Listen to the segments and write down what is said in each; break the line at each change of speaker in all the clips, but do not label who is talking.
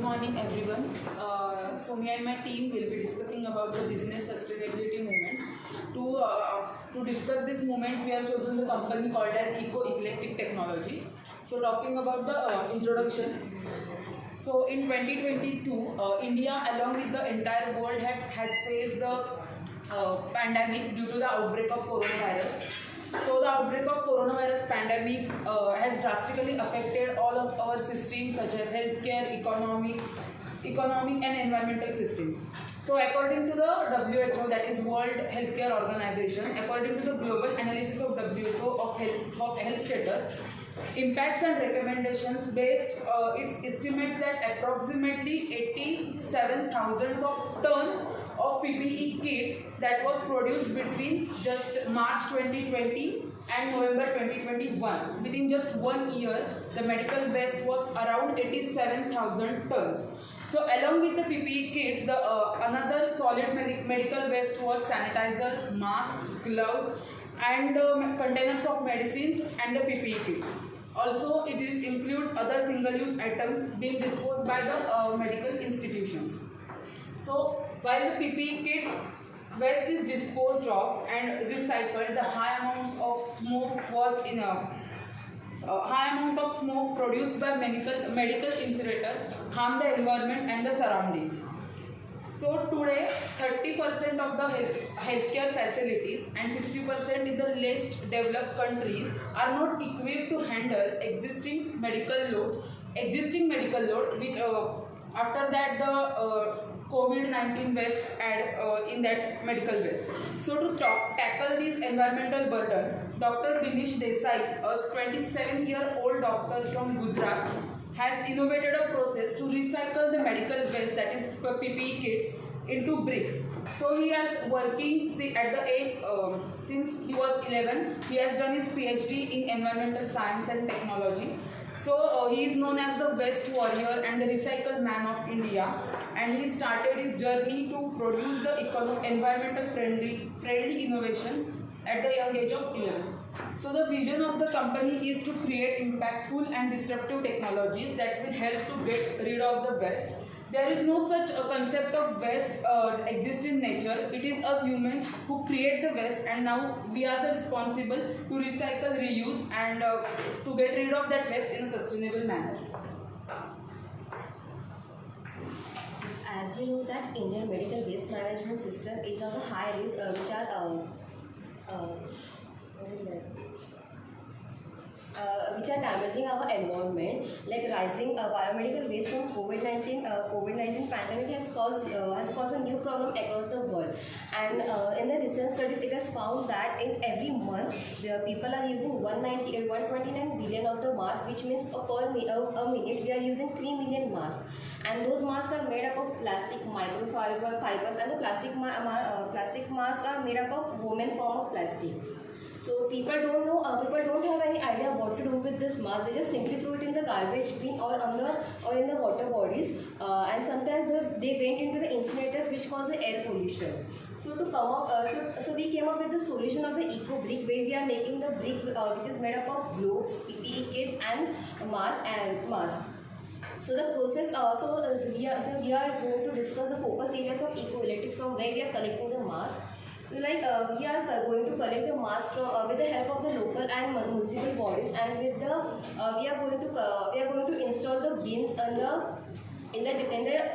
morning everyone. So me and my team will be discussing about the business sustainability movements. To discuss these movements, we have chosen the company called as Eco-Eclectic Technology. So talking about the introduction. So in 2022, India along with the entire world has faced the pandemic due to the outbreak of coronavirus. So the outbreak of coronavirus pandemic has drastically affected all of our systems such as healthcare, economic and environmental systems. So according to the WHO, that is World Healthcare Organization, according to the global analysis of WHO of health status, impacts and recommendations based, it estimates that approximately 87,000 of tons of PPE kit that was produced between just March 2020 and November 2021. Within just 1 year, the medical waste was around 87,000 tons. So along with the PPE kits, the another solid medical waste was sanitizers, masks, gloves, and containers of medicines and the PPE kit. Also, it includes other single-use items being disposed by the medical institutions. So, while the PPE kit waste is disposed of and recycled, the high amounts of smoke was in a high amount of smoke produced by medical incinerators harm the environment and the surroundings. So today, 30% of the healthcare facilities and 60% in the less developed countries are not equipped to handle existing medical load, which after that the COVID-19 waste add in that medical waste. So to tackle this environmental burden, Dr. Vinesh Desai, a 27-year-old doctor from Gujarat, has innovated a process to recycle the medical waste, that is PPE kits, into bricks. So he has working at the age, since he was 11, he has done his PhD in environmental science and technology. So he is known as the waste warrior and the recycle man of India, and he started his journey to produce the environmental friendly innovations at the young age of 11. So the vision of the company is to create impactful and disruptive technologies that will help to get rid of the waste. There is no such a concept of waste exist in nature. It is us humans who create the waste, and now we are the responsible to recycle, reuse, and to get rid of that waste in a sustainable manner.
As we know that Indian medical waste management system is of a high risk, which are damaging our environment, like rising biomedical waste from COVID-19 pandemic has caused a new problem across the world. And in the recent studies, it has found that in every month, the people are using 129 billion of the masks, which means a minute we are using 3 million masks. And those masks are made up of plastic microfibers, and the plastic masks are made up of woven form of plastic. So people don't know, people don't have any idea what to do with this mask. They just simply throw it in the garbage bin or in the water bodies, and sometimes they went into the incinerators, which cause the air pollution. So to come up, so we came up with the solution of the eco brick, where we are making the brick which is made up of globes, PPE kits, and masks. So the process, we are going to discuss the focus areas of eco-electric, from where we are collecting the mask. So we are going to collect the masks with the help of the local and municipal bodies, and with the we are going to install the bins in the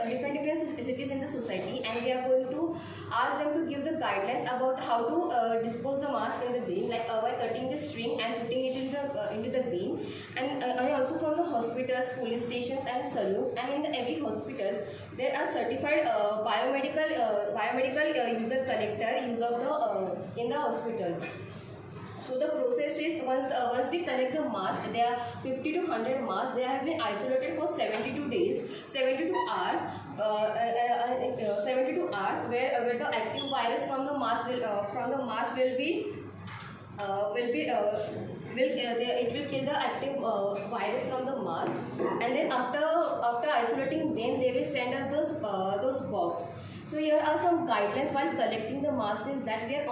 different cities in the society, and we are going to ask them to give the guidelines about how to dispose the mask in the bin, like by cutting the string and putting it into the bin, and also from the hospitals, police stations, and saloons, and in every hospitals there are certified biomedical user collector in the hospitals. So the process is, once we collect the mask, there are 50 to 100 masks. They have been isolated for 72 days, 72 hours, 72 hours, where the active virus from the mask it will kill the active virus from the mask, and then after isolating them, they will send us those box. So here are some guidelines while collecting the mask, is that we are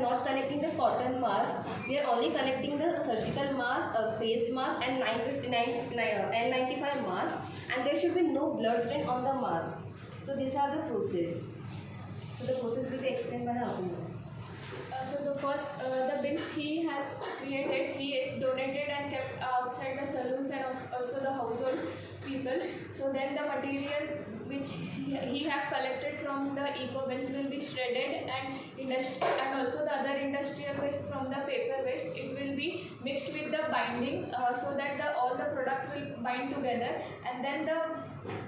not collecting the cotton mask, we are only collecting the surgical mask, face mask, and N95 mask, and there should be no blood stain on the mask. So these are the process. So the process will be explained by the Apurva.
So the first, the bins he has created, he is donated and kept outside the saloons and also the household people. So then the material which he have collected from the eco bins will be shredded and also the other industrial waste from the paper waste. It will be mixed with the binding so that all the product will bind together, and then the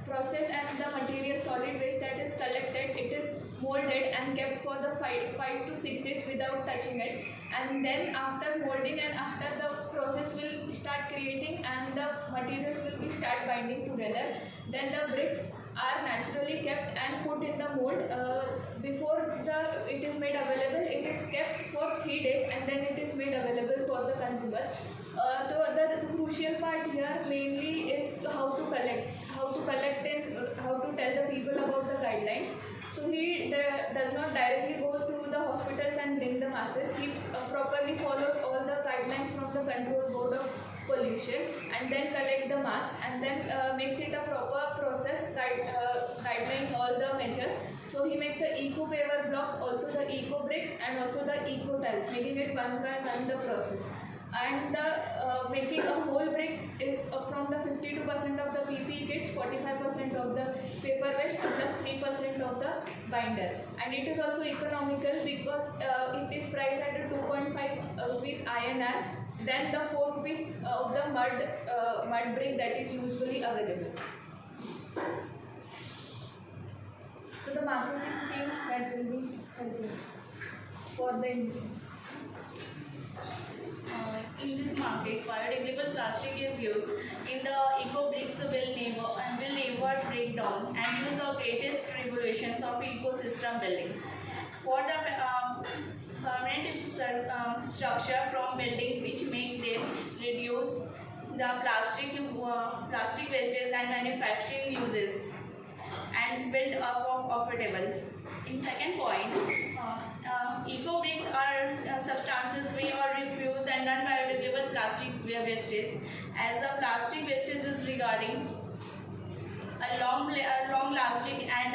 process and the material solid waste that is collected, it is molded and kept for the 5 to 6 days without touching it, and then after molding and after the process will start creating and the materials will be start binding together, then the bricks are naturally kept and put in the mold. Before it is made available, it is kept for 3 days and then it is made available for the consumers. So the crucial part here mainly is how to collect and how to tell the people about the guidelines. So he does not directly go to the hospitals and bring the masses. He properly follows all the guidelines from the Control Board of Pollution and then collect the mask and then makes it a proper process, guideline all the measures. So he makes the eco paver blocks, also the eco bricks and also the eco tiles, making it one by one the process. And making a whole brick is from the 52% of the PPE kits, 45% of the paper waste and plus 3% of the binder. And it is also economical because it is priced at 2.5 rupees INR than the 4 rupees of the mud brick that is usually available. So the marketing team that will be helping for the emission.
In this market, biodegradable plastic is used. In the eco bricks will never break down and use of greatest regulations of ecosystem building. For the permanent structure from building, which make them reduce the plastic wastage and manufacturing uses and build up of affordable. In second point, eco bricks are substances we are refuse and non-biodegradable plastic wastage. As the plastic wastage is regarding a long-lasting and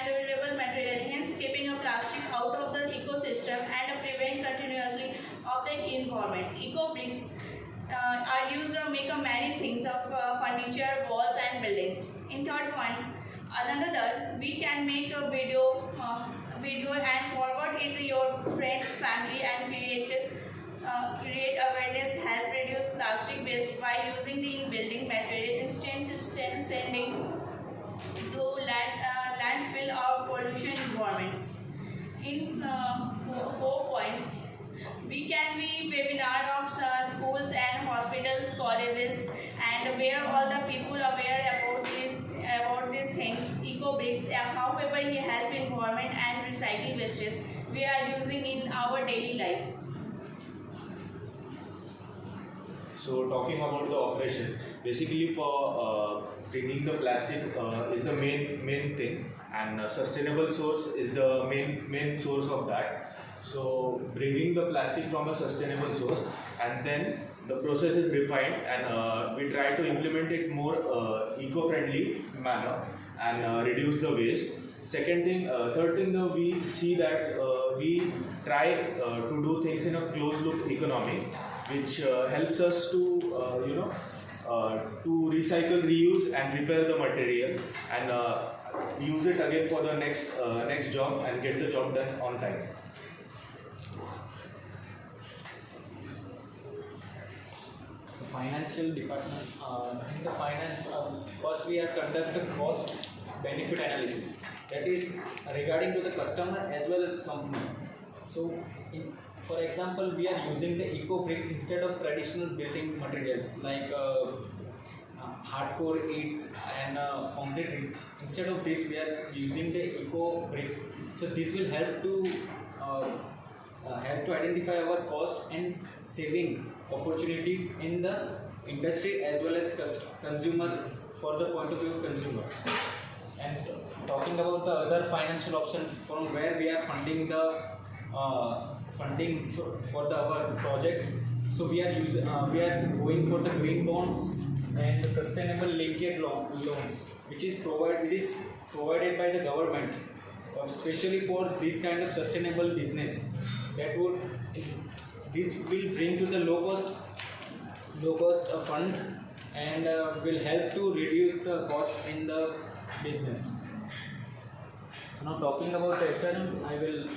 durable material, hence keeping a plastic out of the ecosystem and prevent continuously of the environment. Eco bricks are used to make many things of furniture, walls and buildings. In third one, another, we can make a video and forward it to your friends, family and create awareness, help reduce plastic waste by using the building material instead sending to landfill or pollution environments. In 4 point, we can be webinar of schools and hospitals, colleges, and where all the people aware about these things. Eco bricks, however, they help environment and recycle wastes we are using in our daily life.
So talking about the operation, basically for bringing the plastic is the main thing, and sustainable source is the main source of that. So bringing the plastic from a sustainable source, and then the process is refined and we try to implement it more eco-friendly manner and reduce the waste. Third thing, we see that we try to do things in a closed loop economy, which helps us to to recycle, reuse and repair the material and use it again for the next job and get the job done on time.
So financial department, in the finance, first we are conduct a cost benefit analysis, that is regarding to the customer as well as company. So for example, we are using the eco bricks instead of traditional building materials like hardcore eats and concrete bricks. Instead of this, we are using the eco bricks. So this will help to identify our cost and saving opportunity in the industry as well as consumer, for the point of view of consumer. And talking about the other financial option from where we are funding the funding for our project. So we are going for the green bonds and the sustainable linked loans, which is provided by the government, especially for this kind of sustainable business. This will bring to the low cost fund and will help to reduce the cost in the business. So now talking about the HRM, I will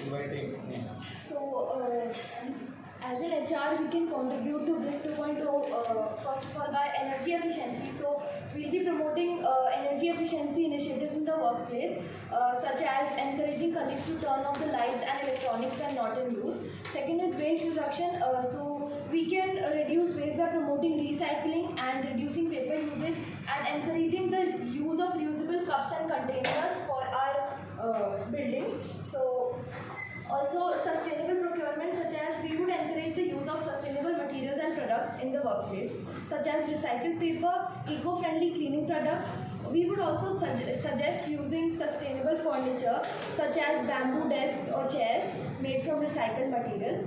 invite him.
So, as an HR, we can contribute to BRIC 2.0 first of all by energy efficiency. So, we'll be promoting energy efficiency initiatives in the workplace, such as encouraging colleagues to turn off the lights and electronics when not in use. Second is waste reduction. So, we can reduce waste by promoting recycling and reducing paper usage and encouraging the use of reusable cups and containers for our building. So, also sustainable procurement, such as we would encourage the use of sustainable materials and products in the workplace, such as recycled paper, eco-friendly cleaning products. We would also suggest using sustainable furniture, such as bamboo desks or chairs made from recycled material.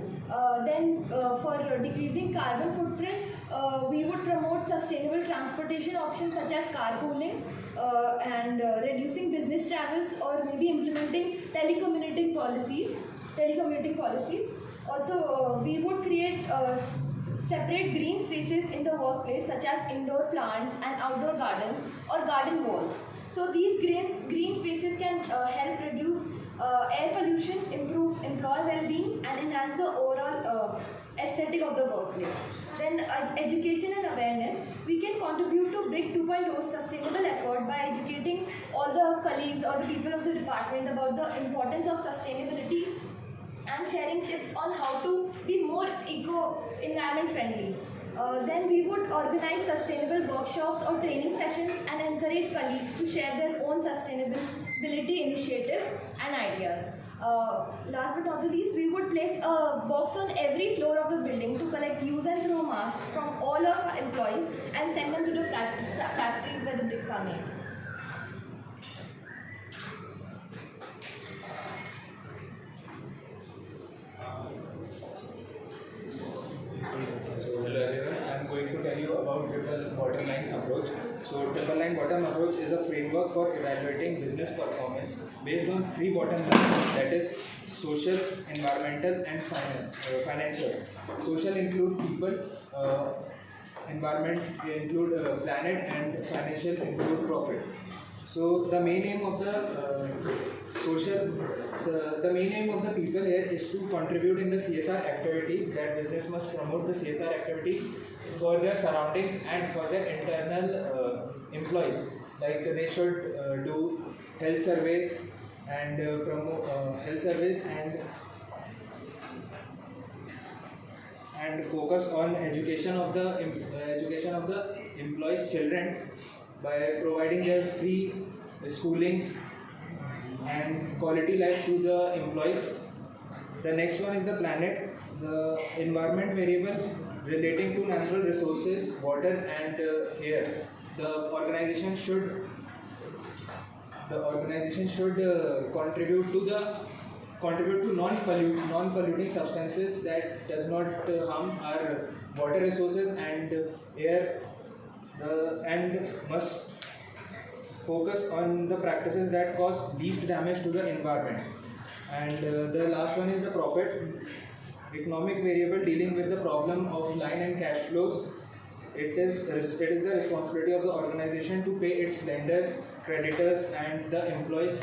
Then for decreasing carbon footprint, we would promote sustainable transportation options such as carpooling and reducing business travels, or maybe implementing telecommuting policies. Also, we would create separate green spaces in the workplace, such as indoor plants and outdoor gardens or garden walls. So these green spaces can help reduce air pollution, improve employee well-being, and enhance the overall aesthetic of the workplace. Then education and awareness. We can contribute to BRIC 2.0's sustainable effort by educating all the colleagues or the people of the department about the importance of sustainability and sharing tips on how to be more environment friendly. Then we would organize sustainable workshops or training sessions and encourage colleagues to share their own sustainability initiatives and ideas. Last but not the least, we would place a box on every floor of the building to collect use and throw masks from all of our employees and send them to the factories where the bricks are made.
So hello everyone, I am going to tell you about triple bottom line approach. So triple line bottom approach is a framework for evaluating business performance based on three bottom lines, that is social, environmental and financial. Social include people, environment include planet, and financial include profit. So the main aim of the main aim of the people here is to contribute in the CSR activities. That business must promote the CSR activities for their surroundings and for their internal employees. Like they should do health surveys and promote health surveys and focus on education of the employees' children by providing their free schoolings and quality life to the employees. The next one is the planet, the environment variable relating to natural resources, water and air. The organization should contribute to non-polluting substances that does not harm our water resources and air, and must focus on the practices that cause least damage to the environment. And the last one is the profit, economic variable dealing with the problem of line and cash flows. It is the responsibility of the organization to pay its lenders, creditors and the employees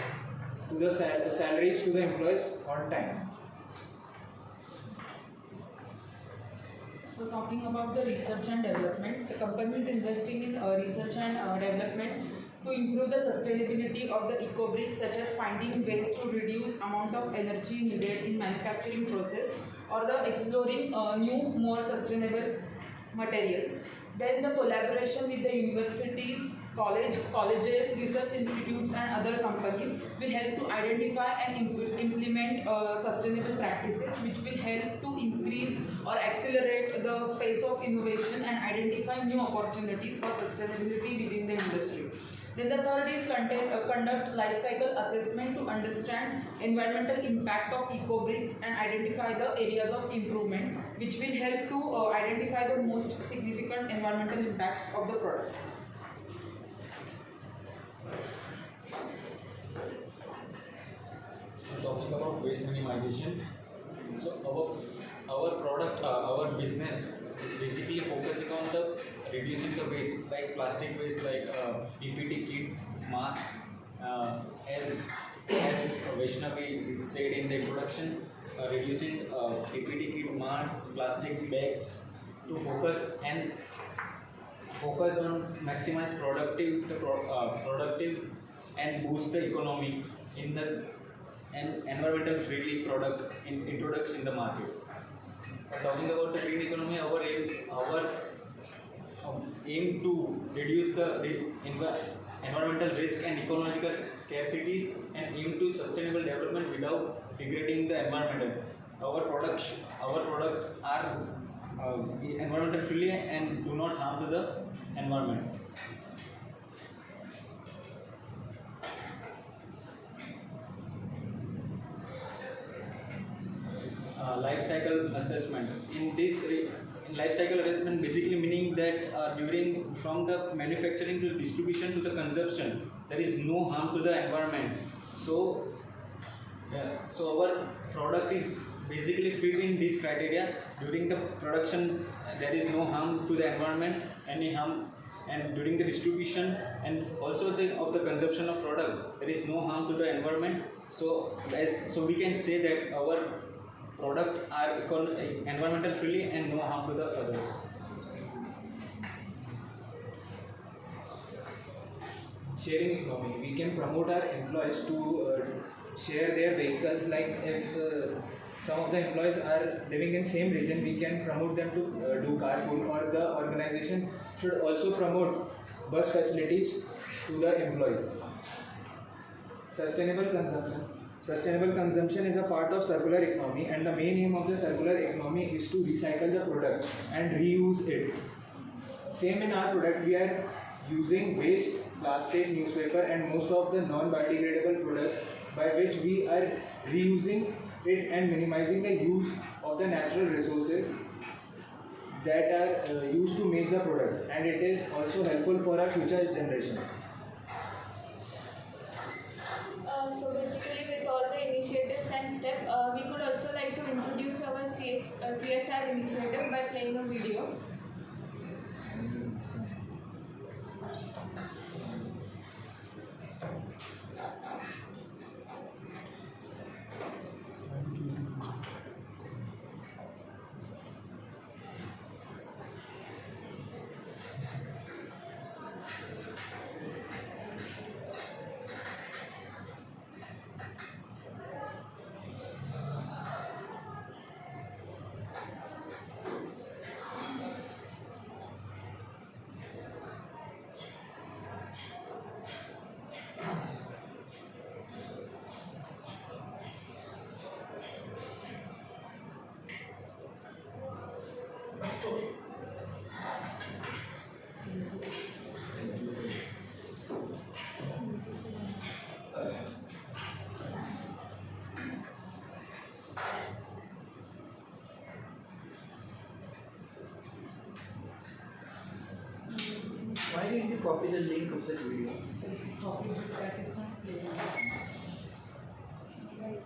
to the salaries to the employees on time.
So talking about the research and development, the company is investing in research and development to improve the sustainability of the eco-bricks, such as finding ways to reduce amount of energy needed in manufacturing process, or the exploring new, more sustainable materials. Then the collaboration with the universities, colleges, research institutes and other companies will help to identify and implement sustainable practices, which will help to increase or accelerate the pace of innovation and identify new opportunities for sustainability within the industry. Then the third is conduct life cycle assessment to understand environmental impact of eco-bricks and identify the areas of improvement, which will help to identify the most significant environmental impacts of the product.
Talking about waste minimization, so our product, our business is basically focusing on the reducing the waste, like plastic waste, like PPT kit, mask, as Vaishnavi said in the introduction, reducing PPT kit, masks, plastic bags, to focus on maximize productive and boost the economy in the and environmental friendly product introduced in the market. Talking about the green economy, our aim to reduce the environmental risk and ecological scarcity, and aim to sustainable development without degrading the environment. Our products are environmental friendly and do not harm to the environment. Life cycle assessment. In life cycle assessment, basically meaning that during from the manufacturing to distribution to the consumption, there is no harm to the environment. So our product is basically fit in this criteria. During the production, there is no harm to the environment, any harm, and during the distribution and also of the consumption of product, there is no harm to the environment. So we can say that our product are environmental friendly and no harm to the others.
Sharing economy. We can promote our employees to share their vehicles. Like if some of the employees are living in same region, we can promote them to do carpool, or the organization should also promote bus facilities to the employee. Sustainable consumption. Sustainable consumption is a part of circular economy, and the main aim of the circular economy is to recycle the product and reuse it. Same in our product, we are using waste, plastic, newspaper and most of the non-biodegradable products, by which we are reusing it and minimizing the use of the natural resources that are used to make the product, and it is also helpful for our future generation.
So basically, with all the initiatives and steps, we could also like to introduce our CSR initiative by playing a video.
Why didn't you copy the link of that video?
Copy that is not playing.
Right.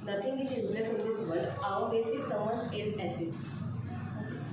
Nothing is useless in this world. Our waste is someone else's assets. Okay, sir.